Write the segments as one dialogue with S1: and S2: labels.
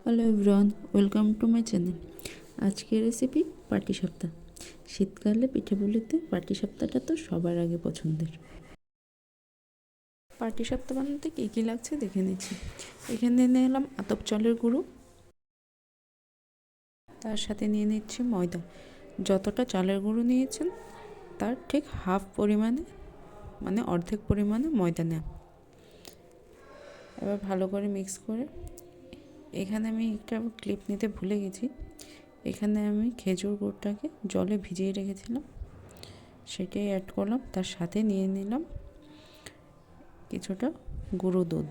S1: Hello everyone, welcome to my channel. আজকের recipe পাটিসাপটা। শীতকালে পিঠেপুলিতে পাটিসাপটাটা তো সবার আগে পছন্দের। পাটিসাপটা বানাতে কী কী লাগছে দেখে নিচ্ছি। এখানে নিয়ে নিলাম আতপ চালের গুঁড়ো, তার সাথে নিয়ে নিচ্ছি ময়দা। যতটা চালের গুঁড়ো নিয়েছেন তার ঠিক হাফ পরিমাণে, মানে অর্ধেক পরিমাণে ময়দা নেওয়া। এবার ভালো করে মিক্স করে, এখানে আমি একটা ক্লিপ নিতে ভুলে গেছি। এখানে আমি খেজুর গুড়টাকে জলে ভিজিয়ে রেখেছিলাম, সেটাই অ্যাড করলাম। তার সাথে নিয়ে নিলাম কিছুটা গুঁড়ো দুধ।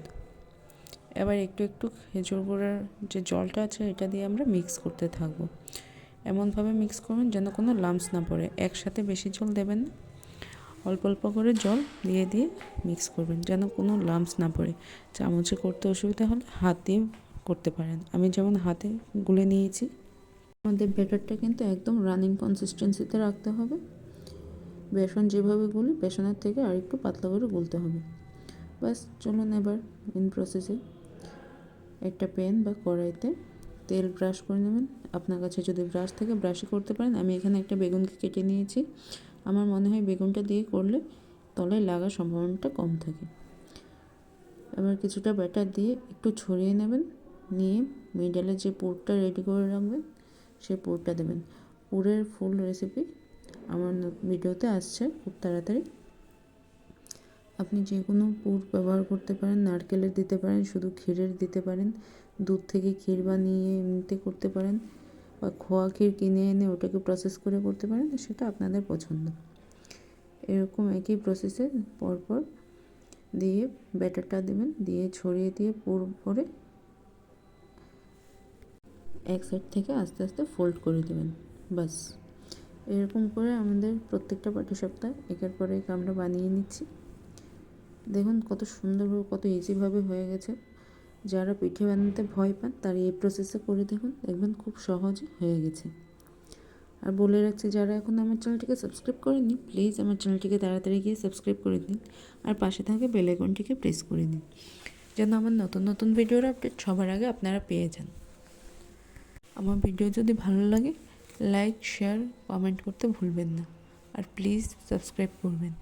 S1: এবার একটু একটু খেজুর গুড়ের যে জলটা আছে এটা দিয়ে আমরা মিক্স করতে থাকবো। এমনভাবে মিক্স করবেন যেন কোনো লাম্পস না পড়ে। একসাথে বেশি জল দেবেন না, অল্প অল্প করে জল দিয়ে দিয়ে মিক্স করবেন যেন কোনো লাম্পস না পড়ে। চামচে করতে অসুবিধা হলে হাত দিয়ে করতে পারেন। আমি যেমন হাতে গুলে নিয়েছি। আমাদের ব্যাটারটা কিন্তু একদম রানিং কনসিস্টেন্সিতে রাখতে হবে। বেসন যেভাবে গুলি বেসনের থেকে আরেকটু পাতলা করে গুলতে হবে। ব্যাস, চলুন এবার ইন প্রসেসে। একটা প্যান বা কড়াইতে তেল ব্রাশ করে নেবেন। আপনার কাছে যদি ব্রাশ থাকে ব্রাশই করতে পারেন। আমি এখানে একটা বেগুনকে কেটে নিয়েছি। আমার মনে হয় বেগুনটা দিয়ে করলে তলায় লাগার সম্ভাবনাটা কম থাকে। এবার কিছুটা ব্যাটার দিয়ে একটু ছড়িয়ে নেবেন, নিয়ে মিডলে যে পুরটা রেডি করে রাখবেন সেই পুরটা দেবেন। পুরের ফুল রেসিপি আমার ভিডিওতে আসছে খুব তাড়াতাড়ি। আপনি যে কোনো পুর ব্যবহার করতে পারেন, নারকেলের দিতে পারেন, শুধু ক্ষীরের দিতে পারেন, দুধ থেকে ক্ষীর বানিয়ে এমনিতে করতে পারেন, বা খোয়া ক্ষীর কিনে এনে ওটাকে প্রসেস করে করতে পারেন, সেটা আপনাদের পছন্দ। এরকম একই প্রসেসে পরপর দিয়ে ব্যাটারটা দেবেন, দিয়ে ছড়িয়ে দিয়ে পুর করে এক সাইড থেকে আস্তে আস্তে ফোল্ড করে দেবেন। বাস, এরকম করে আমাদের প্রত্যেকটা পাটিসাপটা একের পর এক আমরা বানিয়ে নিচ্ছি। দেখুন কত সুন্দরভাবে, কত ইজিভাবে হয়ে গেছে। যারা পিঠে বানাতে ভয় পান তারা এই প্রসেসে করে দেখুন, দেখবেন খুব সহজে হয়ে গেছে। আর বলে রাখছি, যারা এখন আমার চ্যানেলটিকে সাবস্ক্রাইব করেননি প্লিজ আমার চ্যানেলটিকে তাড়াতাড়ি গিয়ে সাবস্ক্রাইব করে দিন, আর পাশে থাকা বেল আইকনটিকে প্রেস করে দিন যেন আমার নতুন নতুন ভিডিওর আপডেট সবার আগে আপনারা পেয়ে যান। আমার ভিডিও যদি ভালো লাগে লাইক, শেয়ার, কমেন্ট করতে ভুলবেন না, আর প্লিজ সাবস্ক্রাইব করবেন।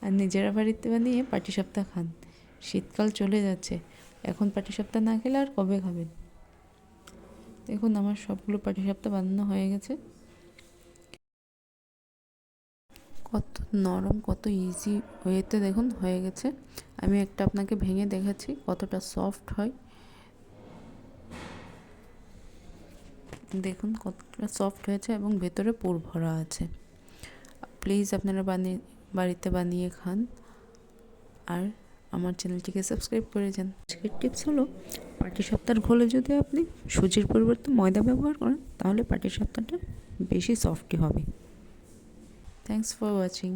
S1: আর নিজেরা বাড়িতে বানিয়ে পাটিসাপটা খান। শীতকাল চলে যাচ্ছে, এখন পাটিসাপটা না খেলে আর কবে খাবেন? দেখুন আমার সবগুলো পাটিসাপটা বানানো হয়ে গেছে। কত নরম, কত ইজি ওয়েতে দেখুন হয়ে গেছে। আমি একটা আপনাকে ভেঙে দেখাচ্ছি কতটা সফট হয়। দেখুন কতটা সফট হয়েছে এবং ভেতরে পুর ভরা আছে। প্লিজ আপনারা বাড়িতে বানিয়ে খান, আর আমার চ্যানেলটিকে সাবস্ক্রাইব করে যান। আজকের টিপস হলো, পাটিসাপটার ঘোলে যদি আপনি সুজির পরিবর্তে ময়দা ব্যবহার করেন তাহলে পাটিসাপটাটা বেশি সফটই হবে। Thanks for watching.